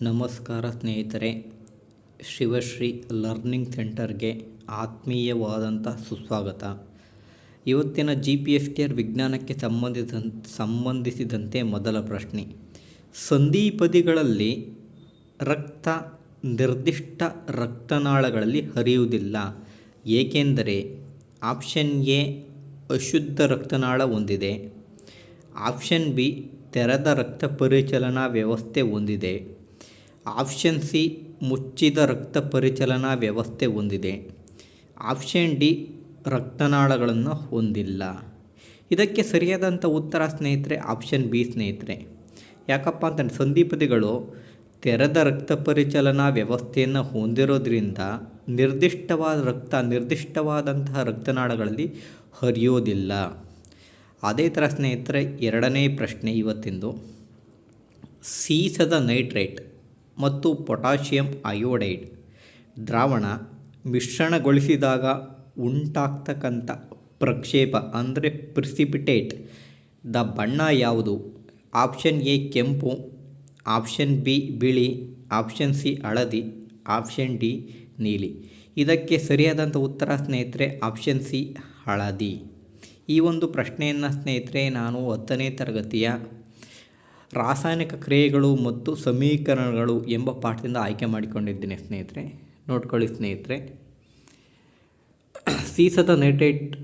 ನಮಸ್ಕಾರ ಸ್ನೇಹಿತರೆ, ಶಿವಶ್ರೀ ಲರ್ನಿಂಗ್ ಸೆಂಟರ್ಗೆ ಆತ್ಮೀಯವಾದಂಥ ಸುಸ್ವಾಗತ. ಇವತ್ತಿನ GPSTR ವಿಜ್ಞಾನಕ್ಕೆ ಸಂಬಂಧಿಸಿದಂತೆ ಮೊದಲ ಪ್ರಶ್ನೆ. ಸಂಧಿಪದಿಗಳಲ್ಲಿ ರಕ್ತ ನಿರ್ದಿಷ್ಟ ರಕ್ತನಾಳಗಳಲ್ಲಿ ಹರಿಯುವುದಿಲ್ಲ, ಏಕೆಂದರೆ ಆಪ್ಷನ್ ಎ ಅಶುದ್ಧ ರಕ್ತನಾಳ ಹೊಂದಿದೆ, ಆಪ್ಷನ್ ಬಿ ತೆರೆದ ರಕ್ತ ಪರಿಚಲನಾ ವ್ಯವಸ್ಥೆ ಹೊಂದಿದೆ, ಆಪ್ಷನ್ ಸಿ ಮುಚ್ಚಿದ ರಕ್ತ ಪರಿಚಲನಾ ವ್ಯವಸ್ಥೆ ಹೊಂದಿದೆ, ಆಪ್ಷನ್ ಡಿ ರಕ್ತನಾಳಗಳನ್ನು ಹೊಂದಿಲ್ಲ. ಇದಕ್ಕೆ ಸರಿಯಾದಂಥ ಉತ್ತರ ಸ್ನೇಹಿತರೆ ಆಪ್ಷನ್ ಬಿ ಸ್ನೇಹಿತರೆ. ಯಾಕಪ್ಪ ಅಂತಂದರೆ ಸಂಧಿಪದಿಗಳು ತೆರೆದ ರಕ್ತ ಪರಿಚಲನಾ ವ್ಯವಸ್ಥೆಯನ್ನು ಹೊಂದಿರೋದ್ರಿಂದ ನಿರ್ದಿಷ್ಟವಾದಂತಹ ರಕ್ತನಾಳಗಳಲ್ಲಿ ಹರಿಯೋದಿಲ್ಲ. ಅದೇ ಥರ ಸ್ನೇಹಿತರೆ, ಎರಡನೇ ಪ್ರಶ್ನೆ ಇವತ್ತಿಂದು. ಸೀಸದ ನೈಟ್ರೇಟ್ ಮತ್ತು ಪೊಟ್ಯಾಷಿಯಂ ಅಯೋಡೈಡ್ ದ್ರಾವಣ ಮಿಶ್ರಣಗೊಳಿಸಿದಾಗ ಉಂಟಾಗ್ತಕ್ಕಂಥ ಪ್ರಕ್ಷೇಪ ಅಂದರೆ ಪ್ರಿಸಿಪಿಟೇಟ್ ದ ಬಣ್ಣ ಯಾವುದು? ಆಪ್ಷನ್ ಎ ಕೆಂಪು, ಆಪ್ಷನ್ ಬಿ ಬಿಳಿ, ಆಪ್ಷನ್ ಸಿ ಹಳದಿ, ಆಪ್ಷನ್ ಡಿ ನೀಲಿ. ಇದಕ್ಕೆ ಸರಿಯಾದಂಥ ಉತ್ತರ ಸ್ನೇಹಿತರೆ ಆಪ್ಷನ್ ಸಿ ಹಳದಿ. ಈ ಒಂದು ಪ್ರಶ್ನೆಯನ್ನು ಸ್ನೇಹಿತರೆ ನಾನು 10ನೇ ತರಗತಿಯ ರಾಸಾಯನಿಕ ಕ್ರಿಯೆಗಳು ಮತ್ತು ಸಮೀಕರಣಗಳು ಎಂಬ ಪಾಠದಿಂದ ಆಯ್ಕೆ ಮಾಡಿಕೊಂಡಿದ್ದೇನೆ ಸ್ನೇಹಿತರೆ. ನೋಡ್ಕೊಳ್ಳಿ ಸ್ನೇಹಿತರೆ. ಸೀಸದ ನೈಟ್ರೇಟ್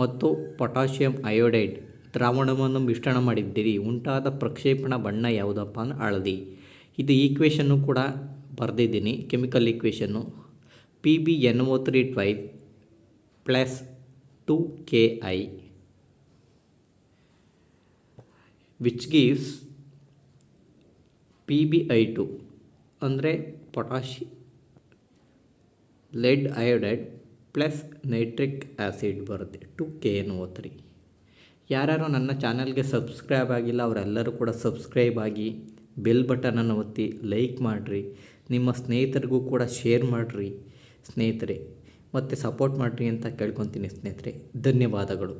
ಮತ್ತು ಪೊಟ್ಯಾಷಿಯಂ ಅಯೋಡೈಡ್ ದ್ರಾವಣವನ್ನು ಮಿಶ್ರಣ ಮಾಡಿದ್ದೀರಿ, ಉಂಟಾದ ಪ್ರಕ್ಷೇಪಣ ಬಣ್ಣ ಯಾವುದಪ್ಪ ಅಂದ್ರೆ ಹಳದಿ. ಇದು ಈಕ್ವೇಷನ್ನು ಕೂಡ ಬರೆದಿದ್ದೀನಿ, ಕೆಮಿಕಲ್ ಈಕ್ವೇಷನ್ನು PbNO3 plus 2Ki which gives PbI2 ಅಂದರೆ lead iodide plus nitric acid ಬರುತ್ತೆ 2KNO3. ಯಾರ್ಯಾರು ನನ್ನ ಚಾನಲ್ಗೆ ಸಬ್ಸ್ಕ್ರೈಬ್ ಆಗಿಲ್ಲ ಅವರೆಲ್ಲರೂ ಕೂಡ ಸಬ್ಸ್ಕ್ರೈಬ್ ಆಗಿ, ಬೆಲ್ ಬಟನನ್ನು ಒತ್ತಿ, ಲೈಕ್ ಮಾಡಿರಿ, ನಿಮ್ಮ ಸ್ನೇಹಿತರಿಗೂ ಕೂಡ ಶೇರ್ ಮಾಡಿರಿ ಸ್ನೇಹಿತರೆ, ಮತ್ತು ಸಪೋರ್ಟ್ ಮಾಡಿರಿ ಅಂತ ಕೇಳ್ಕೊತೀನಿ ಸ್ನೇಹಿತರೆ. ಧನ್ಯವಾದಗಳು.